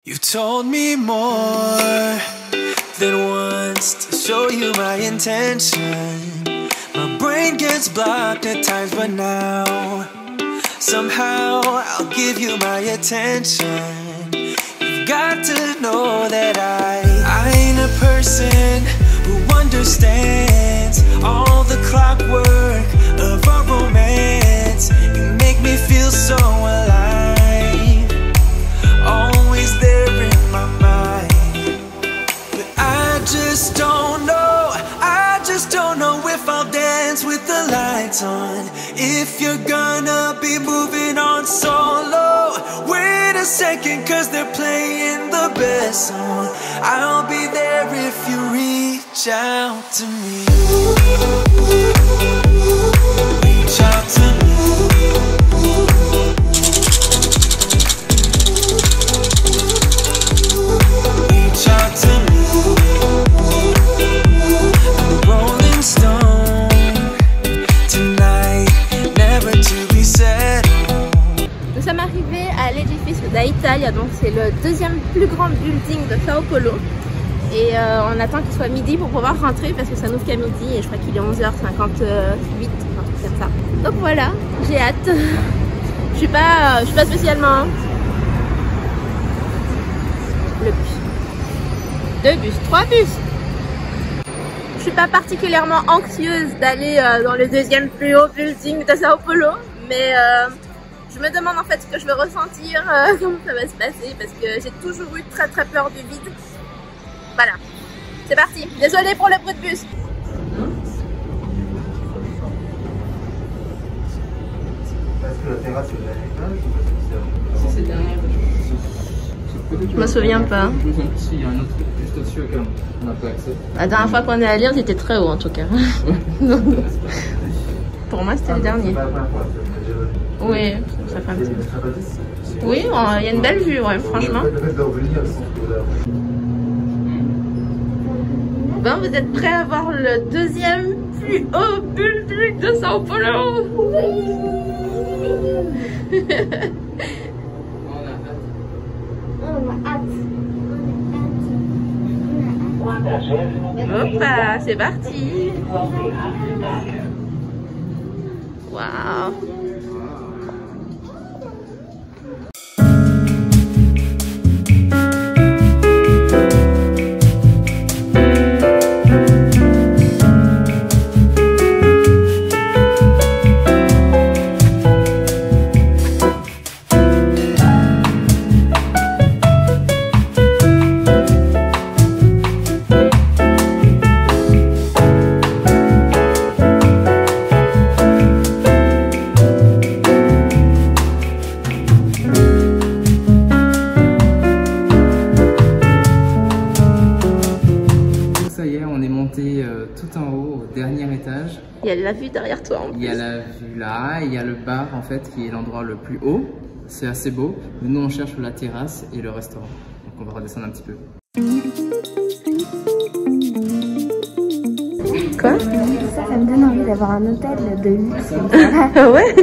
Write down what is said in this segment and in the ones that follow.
You told me more than once to show you my intention. My brain gets blocked at times, but now somehow I'll give you my attention. You've got to know that I ain't a person who understands all the clockwork of our romance. You make me feel so alive, always there in my mind. But I just don't know if I'll dance with the lights on. If you're gonna be moving on solo, wait a second, cause they're playing the best song. I'll be there if you reach out to me. Reach out to me. Reach out to me. I'm a rolling stone tonight, never to be settled. Nous sommes arrivés à l'édifice d'Italia, donc c'est le deuxième plus grand building de Sao Paulo. Et on attend qu'il soit midi pour pouvoir rentrer parce que ça n'ouvre qu'à midi et je crois qu'il est 11h58, un truc comme ça. Donc voilà, j'ai hâte. Je suis pas spécialement... Le bus. 2 bus, 3 bus. Je suis pas particulièrement anxieuse d'aller dans le deuxième plus haut building de Sao Paulo, mais je me demande en fait ce que je vais ressentir, comment ça va se passer, parce que j'ai toujours eu très peur du vide. Voilà, c'est parti. Désolée pour le bruit de bus. Est-ce que la terrasse est au dernier étage ou c'est le dernier étage? Je me souviens pas. Si, il y a un autre juste au-dessus auquel on n'a pas accès. La dernière fois qu'on est allé, on était très haut en tout cas. Pour moi, c'était le dernier. C'est pas la première fois, c'est déjà... Oui, ça fait un petit peu. Oui, il y a une belle vue, ouais, franchement. Le fait de revenir, je pense que Bon, vous êtes prêts à voir le deuxième plus haut building de Sao Paulo? Hoppa, c'est parti. Waouh. Tout en haut, au dernier étage. Il y a la vue derrière toi en plus. Il y a la vue là, et il y a le bar en fait qui est l'endroit le plus haut. C'est assez beau. Mais nous on cherche la terrasse et le restaurant. Donc on va redescendre un petit peu. Quoi? Ça me donne envie d'avoir un hôtel de luxe. Ah ouais?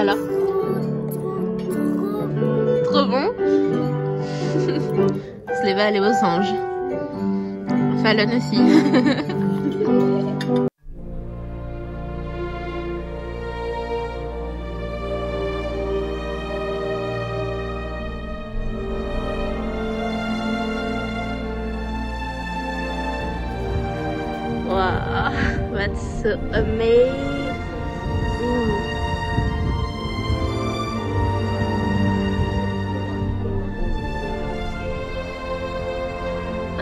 Alors, trop bon. Sleva, elle est aux anges. Fallon aussi. Wow, that's so amazing.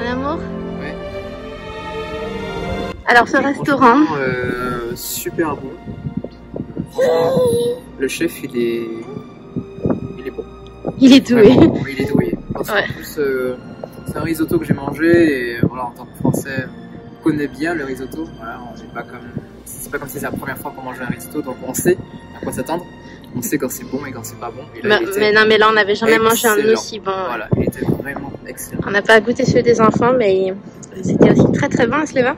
Un amour? Ouais. Alors ce restaurant, super bon. Le chef il est bon. il est doué. Vraiment, il est doué. Parce qu'en Ouais. plus c'est un risotto que j'ai mangé et voilà, en tant que Français on connaît bien le risotto. Voilà, on n'est pas comme c'est pas comme si c'est la première fois qu'on mange un risotto, donc on sait à quoi s'attendre. On sait quand c'est bon et quand c'est pas bon. Et là, mais non, mais là on n'avait jamais mangé un excellent. aussi bon. Voilà, il était vraiment excellent. On n'a pas goûté ceux des enfants, mais c'était aussi très très bon, Sleva.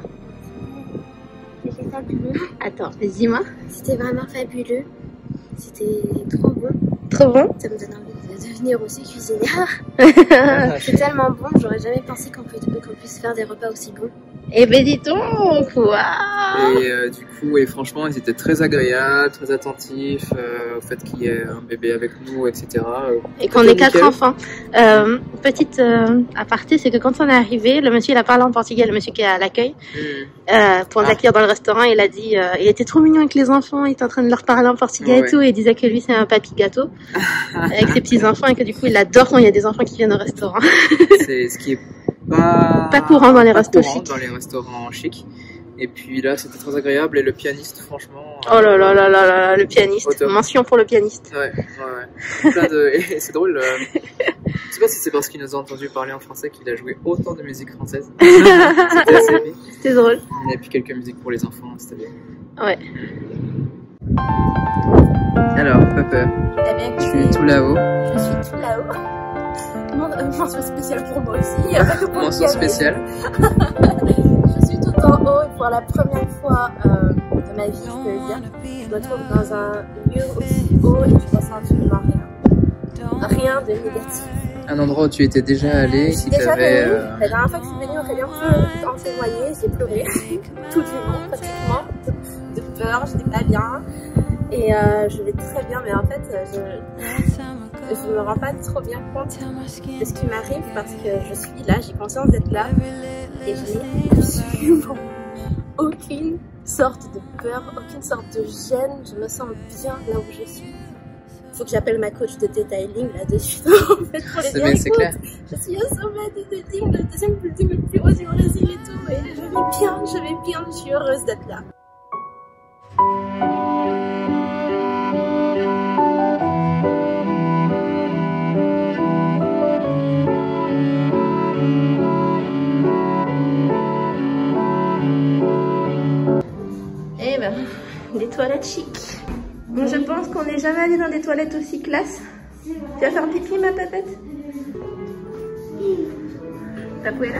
C'était fabuleux. Attends, dis-moi. C'était vraiment fabuleux. C'était trop bon. Trop bon. Ça me donne envie de devenir aussi cuisinière. C'est tellement bon, j'aurais jamais pensé qu'on puisse faire des repas aussi bons. Eh ben dis donc, waouh. Et du coup, et franchement, ils étaient très agréables, très attentifs au fait qu'il y ait un bébé avec nous, etc. Et qu'on ait 4 enfants. Petite aparté, c'est que quand on est arrivé, le monsieur il a parlé en portugais, le monsieur qui est à l'accueil, pour nous accueillir dans le restaurant, il a dit, il était trop mignon avec les enfants, il était en train de leur parler en portugais et tout, et il disait que lui c'est un papy gâteau avec ses petits enfants et que du coup il adore quand il y a des enfants qui viennent au restaurant. C'est ce qui est pas courant dans les restos chics. Dans les restaurants chics. Et puis là, c'était très agréable et le pianiste, franchement. Oh là là là là là, le pianiste. Mention pour le pianiste. Ouais. Plein de... Et c'est drôle. Je sais pas si c'est parce qu'il nous a entendu parler en français qu'il a joué autant de musique française. C'était assez bien. C'était drôle. Et puis quelques musiques pour les enfants, c'était bien. Ouais. Alors, Papa, tu es tout là-haut. Je suis tout là-haut. Mention spéciale pour moi aussi. Mention spéciale. Je suis tout en haut et pour la première fois de ma vie, je peux le dire, je me trouve dans un lieu aussi haut et je ressens absolument rien. Rien de négatif. Un endroit où tu étais déjà allé, si tu Déjà avais... venue, la dernière fois que je suis venue, Aurélien peut en témoigner, j'ai pleuré tout du long pratiquement, de peur, j'étais pas bien et je vais très bien, mais en fait je me rends pas trop bien compte de ce qui m'arrive parce que je suis là, j'ai conscience d'être là et je n'ai absolument aucune sorte de peur, aucune sorte de gêne, je me sens bien là où je suis. Faut que j'appelle ma coach de detailing là-dessus. En fait, pour les dire, c'est clair. Je suis au sommet du building, le deuxième building le plus haut du Brésil et tout. Et je vais bien, je suis heureuse d'être là. Eh ben, des toilettes chics. Bon, je pense qu'on n'est jamais allé dans des toilettes aussi classe. Tu vas faire pipi, ma papette? T'as poué là?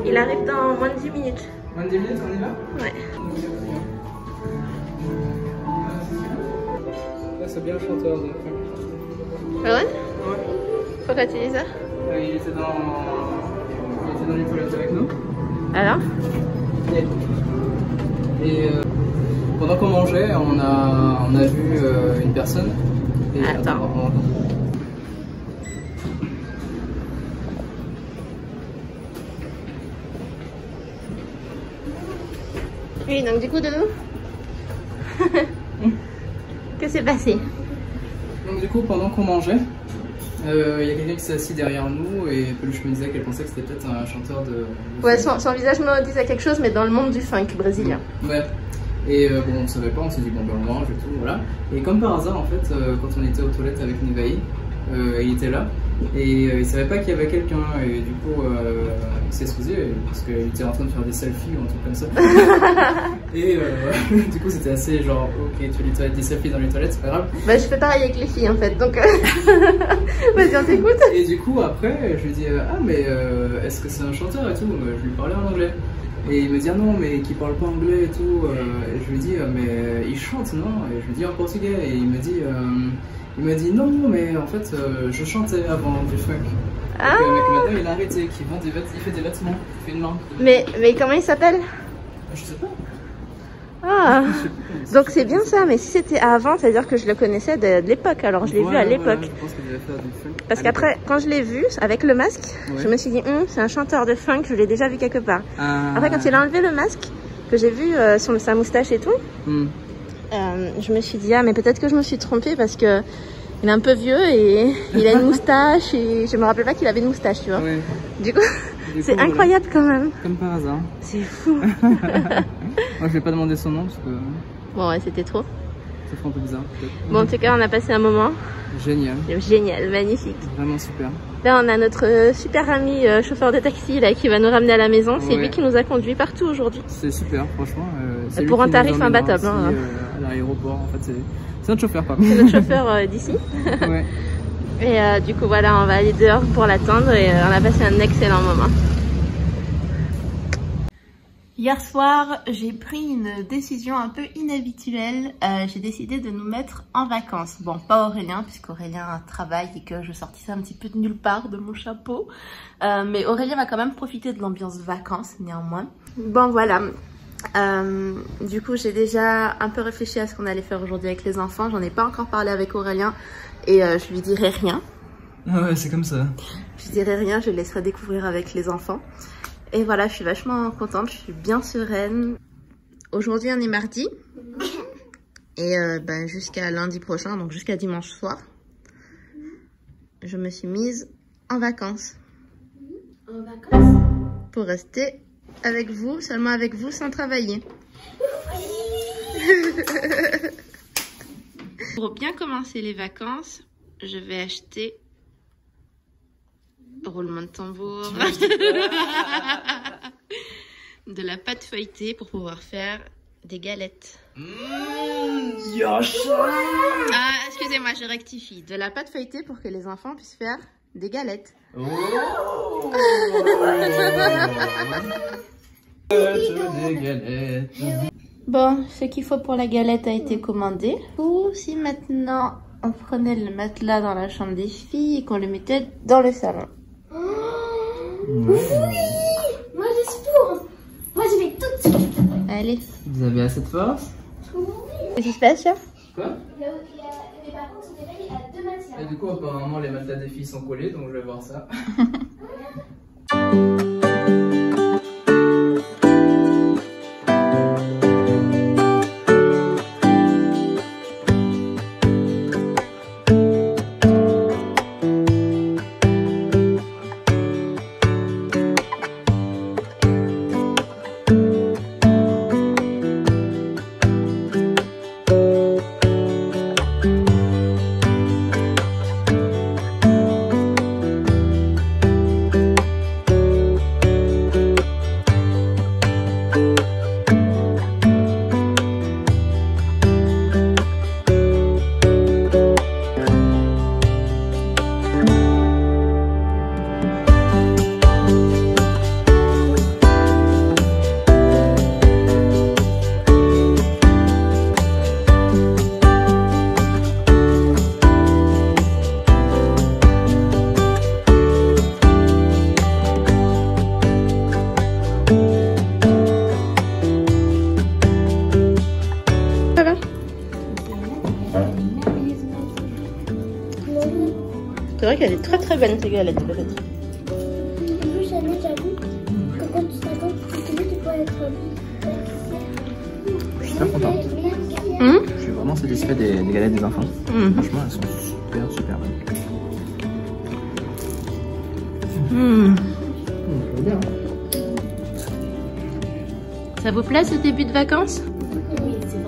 Il arrive dans moins de 10 minutes. Moins de 10 minutes, on y va? Ouais. Là, c'est bien le chanteur. Donc... Ah ouais? Ouais. Pourquoi tu dis ça? Il était dans les toilettes avec nous. Alors? Et pendant qu'on mangeait, on a vu une personne. Et Attends. Oui, donc du coup, de nous? Qu'est-ce qui s'est passé? Donc du coup, pendant qu'on mangeait, il y a quelqu'un qui s'est assis derrière nous et Peluche me disait qu'elle pensait que c'était peut-être un chanteur de... Ouais, son visage me disait quelque chose, mais dans le monde du funk brésilien. Ouais. Et bon, on savait pas, on s'est dit bon ben on mange et tout, voilà. Et comme par hasard en fait, quand on était aux toilettes avec Nevaï, il était là et il savait pas qu'il y avait quelqu'un et du coup il s'est excusé parce qu'il était en train de faire des selfies ou un truc comme ça. Et du coup c'était assez genre ok, tu fais des selfies dans les toilettes, c'est pas grave. Bah je fais pareil avec les filles en fait, donc vas-y on t'écoute. Et du coup après je lui dis ah mais est-ce que c'est un chanteur et tout, je lui parlais en anglais. Et il me dit ah non mais qui parle pas anglais et tout. Et je lui dis mais il chante non? Et je lui dis en portugais et il me dit non mais en fait je chantais avant du funk. Ah. Donc, maintenant il a arrêté, il fait des vêtements, il fait une marque. Mais comment il s'appelle? Je sais pas. Ah, donc c'est bien ça, mais si c'était avant, c'est-à-dire que je le connaissais de l'époque, alors je l'ai vu à l'époque. Je pense qu'il devait faire du funk. Parce qu'après, quand je l'ai vu avec le masque, je me suis dit, c'est un chanteur de funk, je l'ai déjà vu quelque part. Après, quand il a enlevé le masque, que j'ai vu sur sa moustache et tout, je me suis dit, ah, mais peut-être que je me suis trompée parce que il est un peu vieux et il a une moustache et je me rappelle pas qu'il avait une moustache, tu vois. Ouais. Du coup, c'est incroyable quand même. Comme par hasard. C'est fou. Moi, je vais pas demander son nom parce que. Bon, ouais, c'était trop. Ça fait un peu bizarre. Bon, en tout cas, on a passé un moment. Génial. Génial, magnifique. Vraiment super. Là, on a notre super ami chauffeur de taxi là, qui va nous ramener à la maison. C'est lui qui nous a conduits partout aujourd'hui. C'est super, franchement. Pour un tarif imbattable. Hein. À l'aéroport, en fait, c'est notre chauffeur, pas. C'est notre chauffeur d'ici. Ouais. Et du coup, voilà, on va aller dehors pour l'attendre et on a passé un excellent moment. Hier soir, j'ai pris une décision un peu inhabituelle. J'ai décidé de nous mettre en vacances. Bon, pas Aurélien, puisqu'Aurélien travaille et que je sortissais un petit peu de nulle part de mon chapeau. Mais Aurélien va quand même profiter de l'ambiance vacances, néanmoins. Bon, voilà. Du coup, j'ai déjà un peu réfléchi à ce qu'on allait faire aujourd'hui avec les enfants. J'en ai pas encore parlé avec Aurélien et je lui dirai rien. Ah ouais, c'est comme ça. Je dirai rien, je le laisserai découvrir avec les enfants. Et voilà, je suis vachement contente, je suis bien sereine. Aujourd'hui, on est mardi. Et jusqu'à lundi prochain, donc jusqu'à dimanche soir, je me suis mise en vacances. En vacances? Pour rester avec vous, seulement avec vous, sans travailler. Pour bien commencer les vacances, je vais acheter... roulement de tambour. De la pâte feuilletée pour pouvoir faire des galettes. Ah, excusez-moi, je rectifie. De la pâte feuilletée pour que les enfants puissent faire des galettes. Oh. Bon, ce qu'il faut pour la galette a été commandé. Ou si maintenant on prenait le matelas dans la chambre des filles et qu'on le mettait dans le salon. Oui, moi je suis pour. Moi je vais tout de suite. Allez. Vous avez assez de force? Oui. Qu'est-ce qui se passe, chef? Mais Quoi? par contre, on est à 2 matières. Et du coup, apparemment, les matelas des filles sont collés, donc je vais voir ça. C'est vrai qu'elle est très très bonne ces galettes peut-être. J'avoue que quand tu t'attends, tu pourrais être... Je suis très contente. Je suis vraiment satisfait des galettes des enfants. Franchement, elles sont super bonnes. Ça vous plaît ce début de vacances? Oui, c'est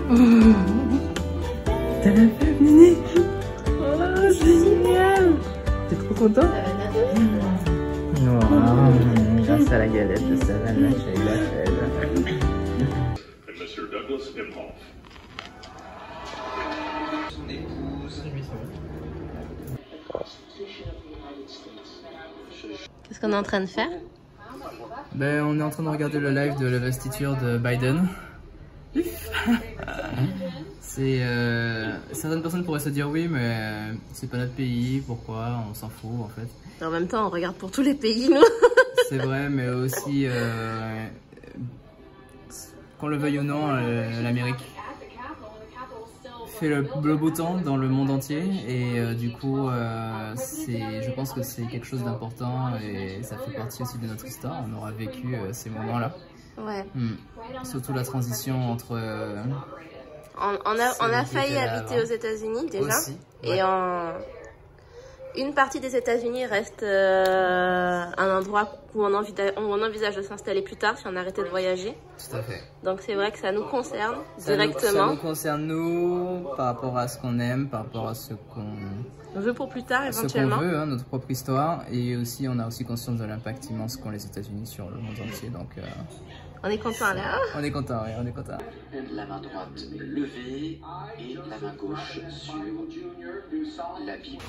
vraiment... T'as la femme, Néné? Oh, génial! T'es trop content? Grâce à la galette, ça va lâcher la fête. Monsieur Douglas Imhoff. Son épouse. Qu'est-ce qu'on est en train de faire? Ben, on est en train de regarder le live de l'investiture de Biden. Certaines personnes pourraient se dire oui, mais c'est pas notre pays, pourquoi, on s'en fout en fait. En même temps, on regarde pour tous les pays, nous. C'est vrai, mais aussi, qu'on le veuille ou non, l'Amérique fait le beau temps dans le monde entier et du coup, je pense que c'est quelque chose d'important et ça fait partie aussi de notre histoire. On aura vécu ces moments-là. Ouais. Surtout la transition entre... on a failli habiter aux États-Unis déjà. Aussi, ouais. Et une partie des États-Unis reste un endroit où on envisage de s'installer plus tard si on arrêtait de voyager. Tout à fait. Donc c'est vrai que ça nous concerne directement. Ça nous concerne nous par rapport à ce qu'on aime, par rapport à ce qu'on veut pour plus tard éventuellement. Ce qu'on veut, hein, notre propre histoire. Et aussi on a aussi conscience de l'impact immense qu'ont les États-Unis sur le monde entier. Donc on est content là. On est content, oui, on est content. La main droite levée et la main gauche sur la Bible.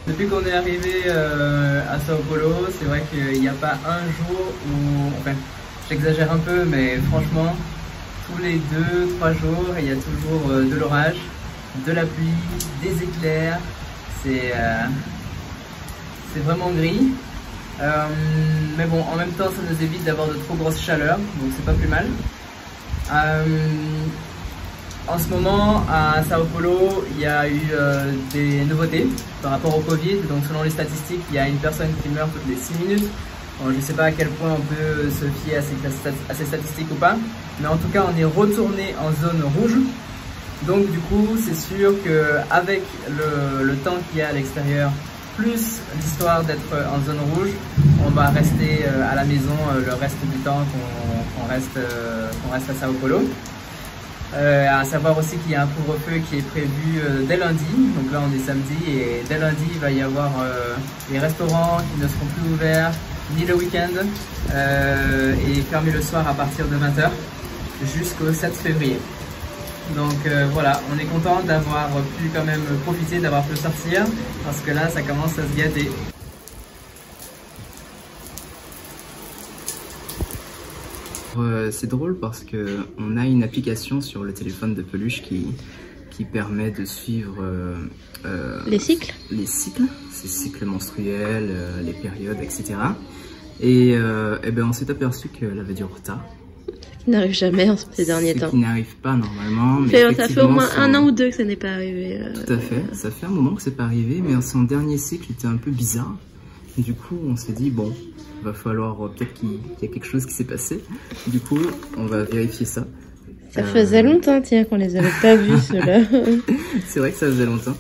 Depuis qu'on est arrivé à Sao Paulo, c'est vrai qu'il n'y a pas un jour où, enfin, j'exagère un peu, mais franchement, tous les 2-3 jours, il y a toujours de l'orage, de la pluie, des éclairs, c'est vraiment gris. Mais bon, en même temps, ça nous évite d'avoir de trop grosses chaleurs, donc c'est pas plus mal. En ce moment, à Sao Paulo, il y a eu des nouveautés par rapport au Covid. Donc selon les statistiques, il y a une personne qui meurt toutes les 6 minutes. Bon, je ne sais pas à quel point on peut se fier à ces statistiques ou pas. Mais en tout cas, on est retourné en zone rouge. Donc du coup, c'est sûr qu'avec le temps qu'il y a à l'extérieur, plus l'histoire d'être en zone rouge, on va rester à la maison le reste du temps qu'on reste à Sao Paulo. À savoir aussi qu'il y a un couvre-feu qui est prévu dès lundi, donc là on est samedi et dès lundi il va y avoir les restaurants qui ne seront plus ouverts ni le week-end et fermés le soir à partir de 20h jusqu'au 7 février. Donc voilà, on est content d'avoir pu quand même profiter, d'avoir pu sortir parce que là ça commence à se gâter. C'est drôle parce que on a une application sur le téléphone de Peluche qui permet de suivre les cycles, ces cycles menstruels, les périodes, etc. Et ben on s'est aperçu qu'elle avait du retard. Ce qui n'arrive jamais ces derniers temps. Ce qui n'arrive pas normalement. Mais ça fait au moins un an ou deux que ça n'est pas arrivé. Tout à fait, ça fait un moment que c'est pas arrivé, mais son dernier cycle était un peu bizarre. Du coup, on s'est dit, bon, il va falloir peut-être qu'il y a quelque chose qui s'est passé. Du coup, on va vérifier ça. Ça faisait longtemps, tiens, qu'on les avait pas vus, ceux-là. C'est vrai que ça faisait longtemps.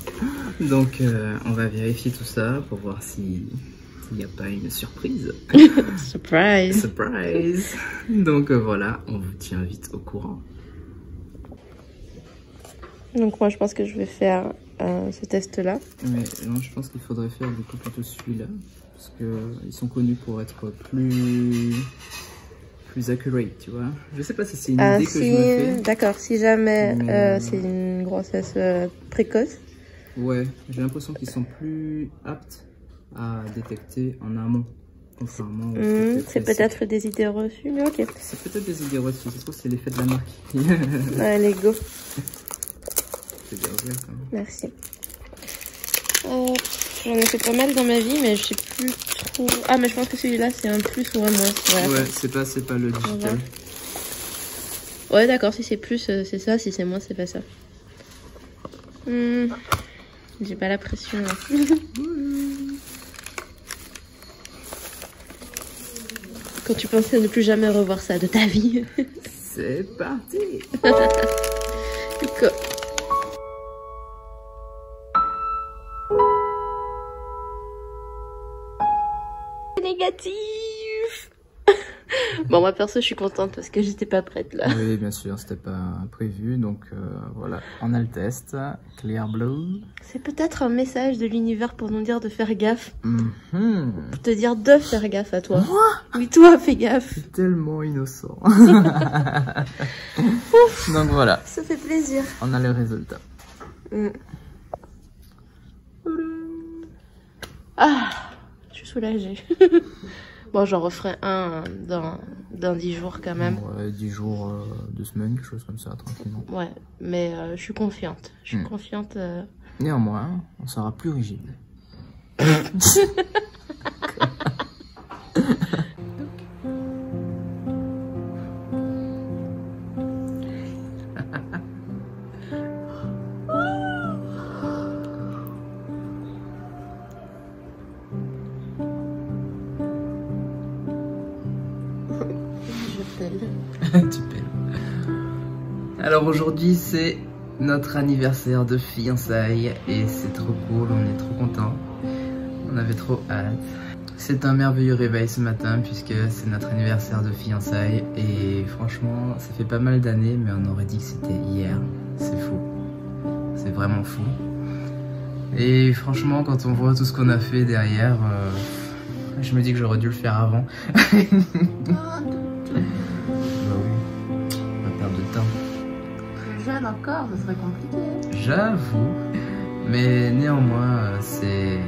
Donc, on va vérifier tout ça pour voir s'il n'y a pas une surprise. Surprise. Surprise. Donc, voilà, on vous tient vite au courant. Donc, moi, je pense que je vais faire ce test-là. Mais non, je pense qu'il faudrait faire du coup plutôt celui-là. Parce qu'ils sont connus pour être plus accurate, tu vois. Je sais pas si c'est une idée que je me fais. D'accord, si jamais c'est une grossesse précoce. Ouais, j'ai l'impression qu'ils sont plus aptes à détecter en amont. Contrairement c'est peut-être des idées reçues, mais ok. C'est peut-être des idées reçues, je trouve que c'est l'effet de la marque. Allez, go. C'est bien quand même. Merci. J'en ai fait pas mal dans ma vie, mais je sais plus trop. Ah, mais je pense que celui-là, c'est un plus ou un moins. Voilà. Ouais, c'est pas le digital. Ouais, d'accord, si c'est plus, c'est ça. Si c'est moins, c'est pas ça. J'ai pas la pression. Hein. Quand tu pensais ne plus jamais revoir ça de ta vie. C'est parti. Pico. Négatif. Bon, moi perso je suis contente parce que j'étais pas prête là. Oui, bien sûr, c'était pas prévu, donc voilà, on a le test, clear blue. C'est peut-être un message de l'univers pour nous dire de faire gaffe. Pour te dire de faire gaffe à toi. Moi? Oui, toi, fais gaffe. Je suis tellement innocent. Donc voilà. Ça fait plaisir. On a le résultat. Ah, je suis soulagée. Bon, j'en referai un dans 10 jours quand même. Ouais, 10 jours, 2 semaines, quelque chose comme ça, tranquillement. Ouais, mais je suis confiante. Je suis confiante. Néanmoins, on sera plus rigide. Tu pelles. Alors aujourd'hui c'est notre anniversaire de fiançailles et c'est trop cool, on est trop contents. On avait trop hâte. C'est un merveilleux réveil ce matin puisque c'est notre anniversaire de fiançailles et franchement ça fait pas mal d'années mais on aurait dit que c'était hier. C'est fou. C'est vraiment fou. Et franchement quand on voit tout ce qu'on a fait derrière, je me dis que j'aurais dû le faire avant. Jeune encore, ça serait compliqué. J'avoue, mais néanmoins c'est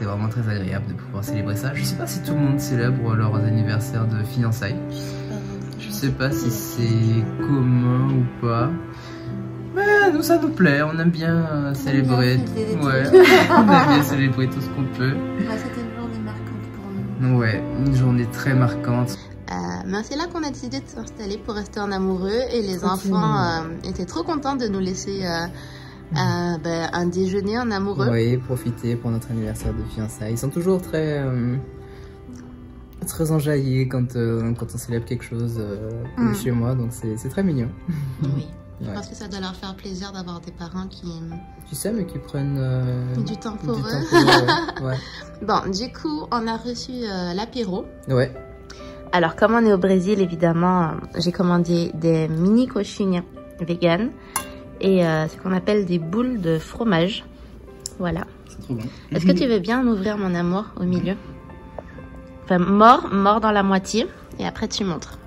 vraiment très agréable de pouvoir célébrer ça. Je sais pas si tout le monde célèbre leurs anniversaires de fiançailles. Je sais pas si c'est commun ou pas. Mais nous ça nous plaît, on aime bien célébrer. Ouais, on aime bien célébrer tout ce qu'on peut. C'était une journée marquante pour nous. Ouais, une journée très marquante. Mais c'est là qu'on a décidé de s'installer pour rester en amoureux et les enfants étaient trop contents de nous laisser un déjeuner en amoureux. Oui, profiter pour notre anniversaire de fiançailles. Ils sont toujours très enjaillés quand on célèbre quelque chose chez moi, donc c'est très mignon. Oui, je Ouais. pense que ça doit leur faire plaisir d'avoir des parents qui... Tu sais, mais qui prennent du temps pour eux. Ouais. Bon, du coup, on a reçu l'apéro. Ouais. Alors, comme on est au Brésil, évidemment, j'ai commandé des mini coxinhas vegan et ce qu'on appelle des boules de fromage. Voilà. C'est trop bon. Est-ce que tu veux bien m'ouvrir, mon amour, au milieu? Enfin, mort dans la moitié et après tu montres.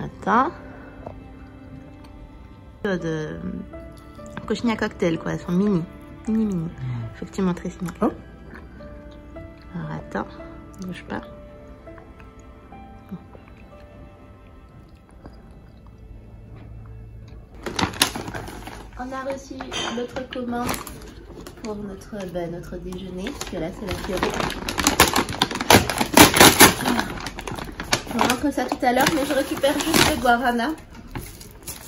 Attends. De coxinha cocktail, quoi. Elles sont mini. Mini. Faut que tu montres ici. Oh. Alors attends, bouge pas. On a reçu notre commande pour notre déjeuner, parce que là c'est l'apéro. On rentre ça tout à l'heure, mais je récupère juste le guarana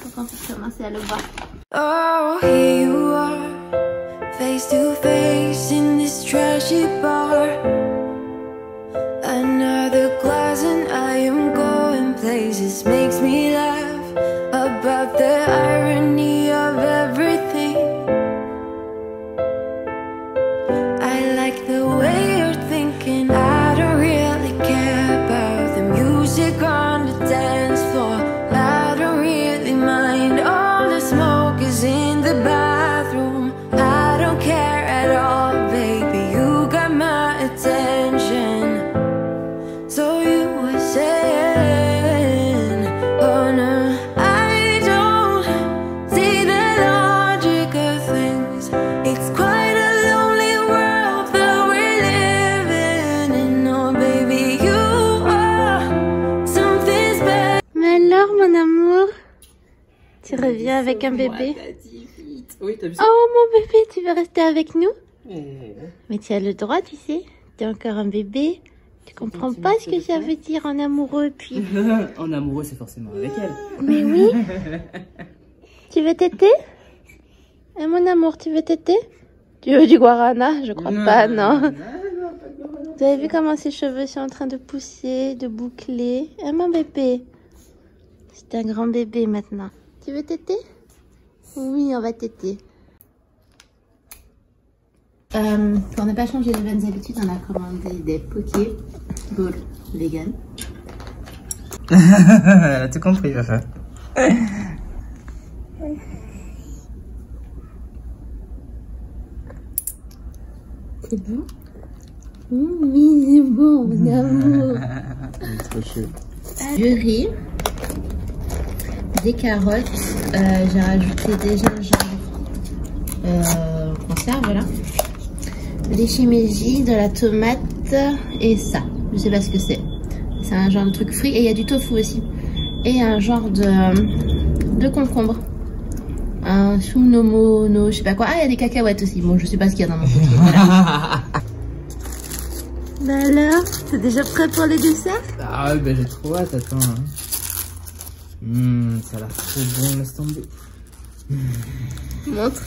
pour qu'on puisse commencer à le boire. Oh, here you are, face to face in this trashy bar. Another glass and I am going places. Makes me laugh about the irony of everything. I like the way you're thinking. I don't really care about the music on the dance floor. I don't really mind. All the smoke is in the bathroom. I don't care at all, baby. You got my attention. So you were saying, oh no, I don't see the logic of things. It's quite a lonely world that we're living in. Oh baby, you are something special. Mais alors, mon amour, tu reviens avec un bébé? Oui, t'as vu ça? Oh mon bébé, tu veux rester avec nous? Mais tu as le droit, tu sais. Tu es encore un bébé. Tu comprends pas ce que ça veut dire en amoureux, puis... En amoureux, c'est forcément avec elle. Mais oui. Tu veux téter? Mon amour, tu veux téter? Tu veux du guarana? Je crois pas, non. Vous avez vu comment ses cheveux sont en train de pousser, de boucler? Mon bébé. C'est un grand bébé maintenant. Tu veux téter? Oui, on va téter. Pour ne pas changer les bonnes habitudes, on a commandé des poké bowls vegan. Elle a tout compris, la fin. C'est bon? Oui, c'est bon, mon amour. Trop chaud. Du riz, des carottes, j'ai rajouté des gingembre conserve là. Des shimeji, de la tomate et ça. Je sais pas ce que c'est. C'est un genre de truc frit et il y a du tofu aussi. Et un genre de concombre. Un sunomo, no, je sais pas quoi. Ah, il y a des cacahuètes aussi. Bon, je sais pas ce qu'il y a dans mon truc. Voilà. Bah alors, t'es déjà prêt pour les desserts? Ah ouais, bah j'ai trop hâte, attends. Ça a l'air trop bon, laisse tomber. Montre.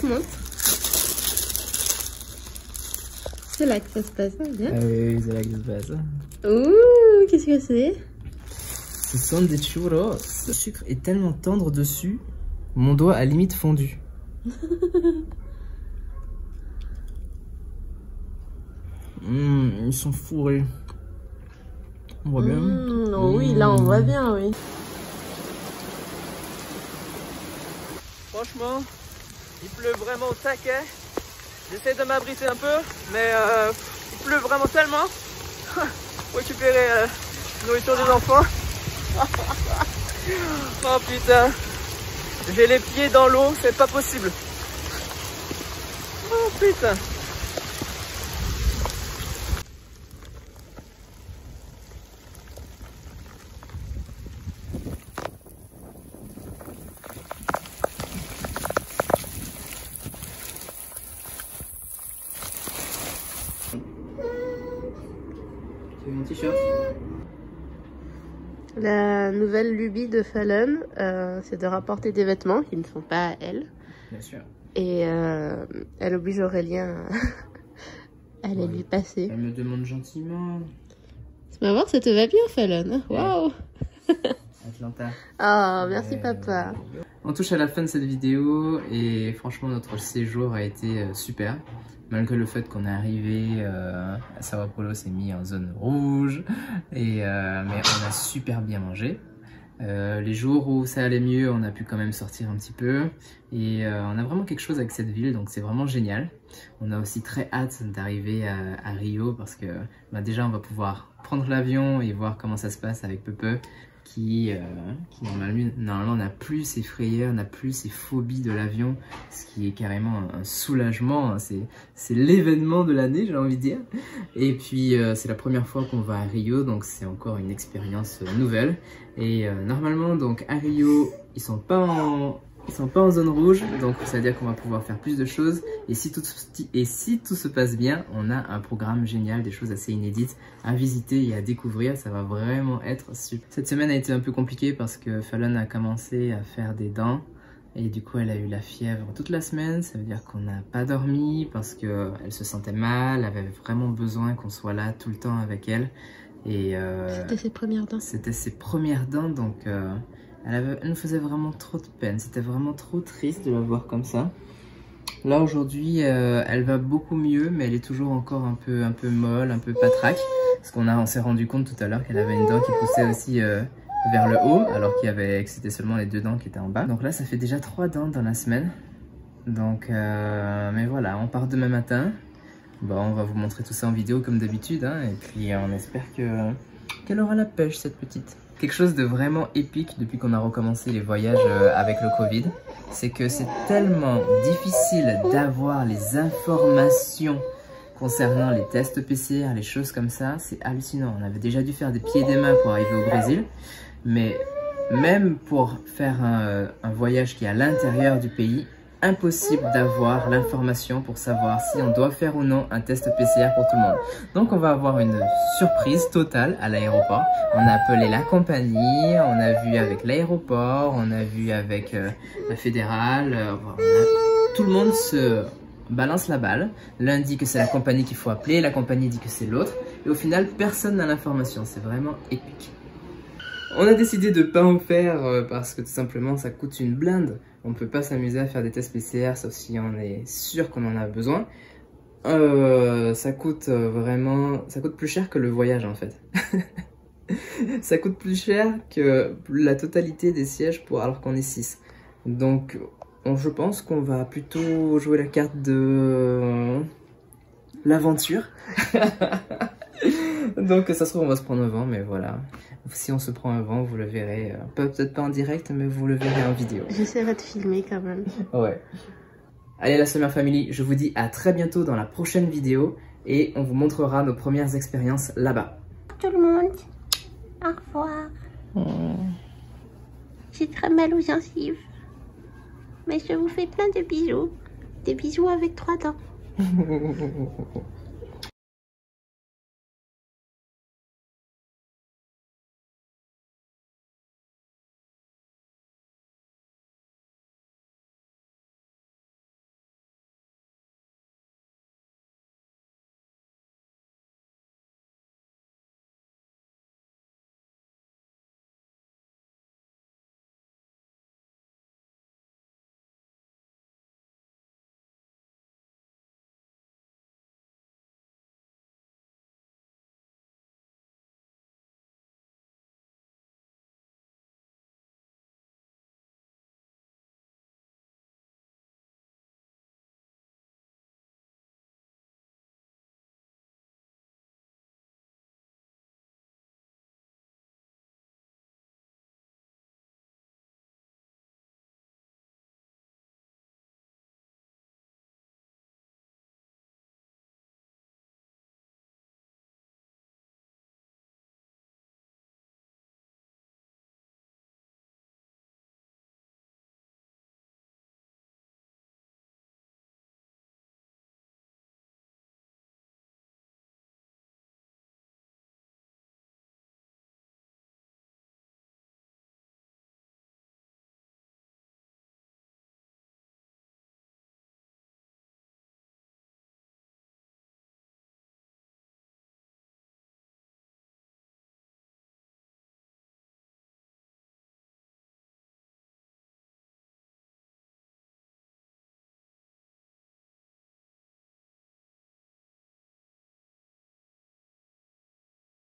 C'est là que ça se passe, hein, bien. Ah oui, c'est là que ça se passe. Ouh, qu'est-ce que c'est? Ce sont des churros. Le sucre est tellement tendre dessus, mon doigt a limite fondu. Ils sont fourrés. On voit bien. Oui, là on voit bien, oui. Franchement, il pleut vraiment au taquet. J'essaie de m'abriter un peu, mais il pleut vraiment tellement. Pour récupérer la nourriture des enfants. Oh putain, j'ai les pieds dans l'eau, c'est pas possible. Oh putain. Tu veux mon t-shirt? La nouvelle lubie de Fallon, c'est de rapporter des vêtements qui ne sont pas à elle. Bien sûr. Et elle oblige Aurélien à les lui passer. Elle me demande gentiment. Maman, ça te va bien, Fallon? Waouh! Atlanta. Oh, merci papa. On touche à la fin de cette vidéo et franchement notre séjour a été super. Malgré le fait qu'on est arrivé à Sao Paulo, s'est mis en zone rouge, mais on a super bien mangé. Les jours où ça allait mieux, on a pu quand même sortir un petit peu et on a vraiment quelque chose avec cette ville, donc c'est vraiment génial. On a aussi très hâte d'arriver à Rio parce que déjà on va pouvoir prendre l'avion et voir comment ça se passe avec Pepe qui normalement n'a plus ses frayeurs, n'a plus ses phobies de l'avion, ce qui est carrément un soulagement, c'est l'événement de l'année, j'ai envie de dire. Et puis c'est la première fois qu'on va à Rio, donc c'est encore une expérience nouvelle. Et normalement donc à Rio, ils sont pas en zone rouge, donc ça veut dire qu'on va pouvoir faire plus de choses. Et si tout se passe bien, on a un programme génial, des choses assez inédites à visiter et à découvrir. Ça va vraiment être super. Cette semaine a été un peu compliquée parce que Fallon a commencé à faire des dents. Et du coup, elle a eu la fièvre toute la semaine. Ça veut dire qu'on n'a pas dormi parce qu'elle se sentait mal. Elle avait vraiment besoin qu'on soit là tout le temps avec elle. Et c'était ses premières dents. C'était ses premières dents, donc... Elle nous faisait vraiment trop de peine, c'était vraiment trop triste de la voir comme ça. Là aujourd'hui, elle va beaucoup mieux, mais elle est toujours encore un peu molle, un peu patraque. Parce on s'est rendu compte tout à l'heure qu'elle avait une dent qui poussait aussi vers le haut, alors que c'était seulement les 2 dents qui étaient en bas. Donc là, ça fait déjà 3 dents dans la semaine. Donc, mais voilà, on part demain matin. Bon, on va vous montrer tout ça en vidéo comme d'habitude, hein, et puis on espère qu'elle aura la pêche, cette petite. Quelque chose de vraiment épique depuis qu'on a recommencé les voyages avec le Covid, c'est que c'est tellement difficile d'avoir les informations concernant les tests PCR, les choses comme ça, c'est hallucinant. On avait déjà dû faire des pieds et des mains pour arriver au Brésil, mais même pour faire un voyage qui est à l'intérieur du pays, impossible d'avoir l'information pour savoir si on doit faire ou non un test PCR pour tout le monde. Donc on va avoir une surprise totale à l'aéroport. On a appelé la compagnie, on a vu avec l'aéroport, on a vu avec la fédérale, tout le monde se balance la balle. L'un dit que c'est la compagnie qu'il faut appeler, la compagnie dit que c'est l'autre, et au final personne n'a l'information. C'est vraiment épique. On a décidé de ne pas en faire parce que tout simplement ça coûte une blinde. On ne peut pas s'amuser à faire des tests PCR sauf si on est sûr qu'on en a besoin. Ça coûte plus cher que le voyage en fait. Ça coûte plus cher que la totalité des sièges alors qu'on est 6. Donc je pense qu'on va plutôt jouer la carte de l'aventure. Donc ça se trouve on va se prendre un vent, mais voilà. Si on se prend un vent, vous le verrez, peut-être pas en direct, mais vous le verrez en vidéo. J'essaierai de filmer quand même. Ouais. Allez la Summer Family, je vous dis à très bientôt dans la prochaine vidéo et on vous montrera nos premières expériences là-bas. Tout le monde, au revoir. J'ai très mal aux gencives, mais je vous fais plein de bisous. Des bisous avec 3 dents.